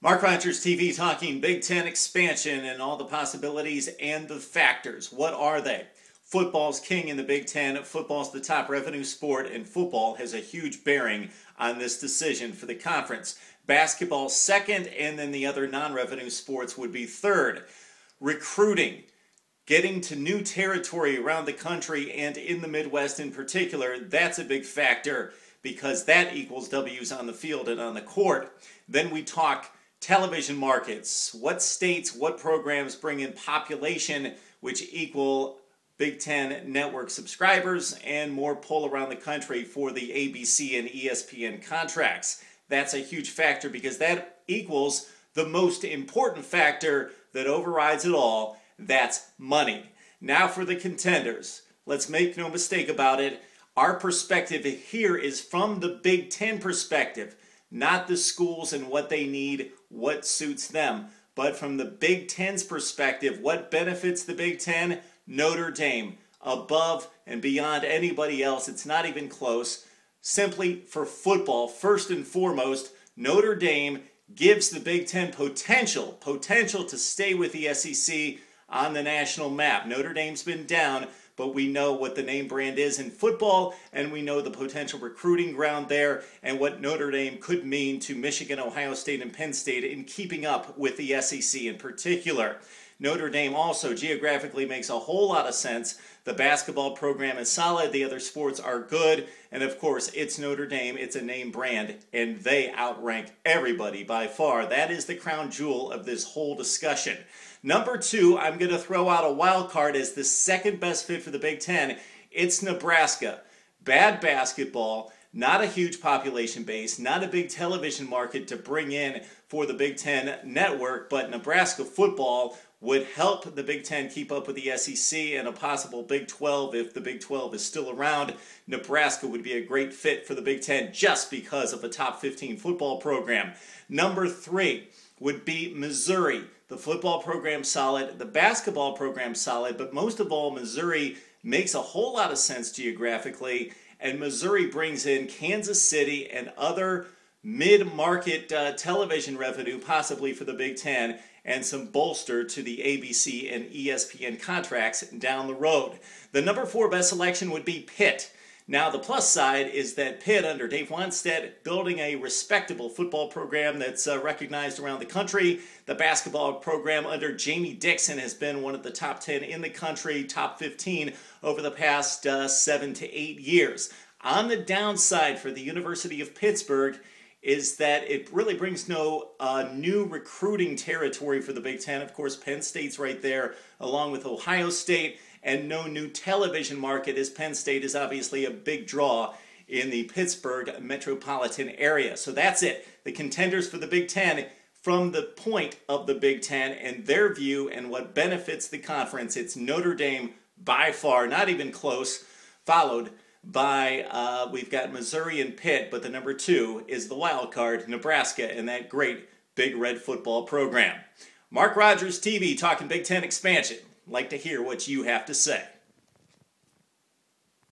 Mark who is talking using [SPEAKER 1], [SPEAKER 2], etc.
[SPEAKER 1] Mark Rogers TV talking Big Ten expansion and all the possibilities and the factors. What are they? Football's king in the Big Ten. Football's the top revenue sport, and football has a huge bearing on this decision for the conference. Basketball second, and then the other non-revenue sports would be third. Recruiting. Getting to new territory around the country and in the Midwest in particular, that's a big factor because that equals W's on the field and on the court. Then we talk television markets. What states, what programs bring in population which equal Big Ten network subscribers and more pull around the country for the ABC and ESPN contracts. That's a huge factor because that equals the most important factor that overrides it all. That's money. Now for the contenders. Let's make no mistake about it. Our perspective here is from the Big Ten perspective, not the schools and what they need, what suits them, but from the Big Ten's perspective, what benefits the Big Ten? Notre Dame, above and beyond anybody else. It's not even close. Simply for football, first and foremost, Notre Dame gives the Big Ten potential to stay with the SEC on the national map. Notre Dame's been down, but we know what the name brand is in football, and we know the potential recruiting ground there and what Notre Dame could mean to Michigan, Ohio State, and Penn State in keeping up with the SEC in particular. Notre Dame also geographically makes a whole lot of sense. The basketball program is solid, the other sports are good, and of course it's Notre Dame, it's a name brand, and they outrank everybody by far. That is the crown jewel of this whole discussion. Number two, I'm going to throw out a wild card as the second best fit for the Big Ten. It's Nebraska. Bad basketball, not a huge population base, not a big television market to bring in for the Big Ten network, but Nebraska football would help the Big Ten keep up with the SEC and a possible Big 12 if the Big 12 is still around. Nebraska would be a great fit for the Big Ten just because of a top 15 football program. Number three would be Missouri. The football program solid, the basketball program solid, but most of all, Missouri makes a whole lot of sense geographically, and Missouri brings in Kansas City and other mid-market television revenue, possibly for the Big Ten, and some bolster to the ABC and ESPN contracts down the road. The number four best selection would be Pitt. Now, the plus side is that Pitt, under Dave Wannstedt, building a respectable football program that's recognized around the country. The basketball program under Jamie Dixon has been one of the top 10 in the country, top 15 over the past 7 to 8 years. On the downside for the University of Pittsburgh is that it really brings no new recruiting territory for the Big Ten. Of course, Penn State's right there, along with Ohio State, and no new television market, as Penn State is obviously a big draw in the Pittsburgh metropolitan area. So that's it. The contenders for the Big Ten from the point of the Big Ten and their view and what benefits the conference. It's Notre Dame by far, not even close, followed by, we've got Missouri and Pitt, but the number two is the wild card, Nebraska, and that great Big Red football program. Mark Rogers TV talking Big Ten expansion. Like to hear what you have to say.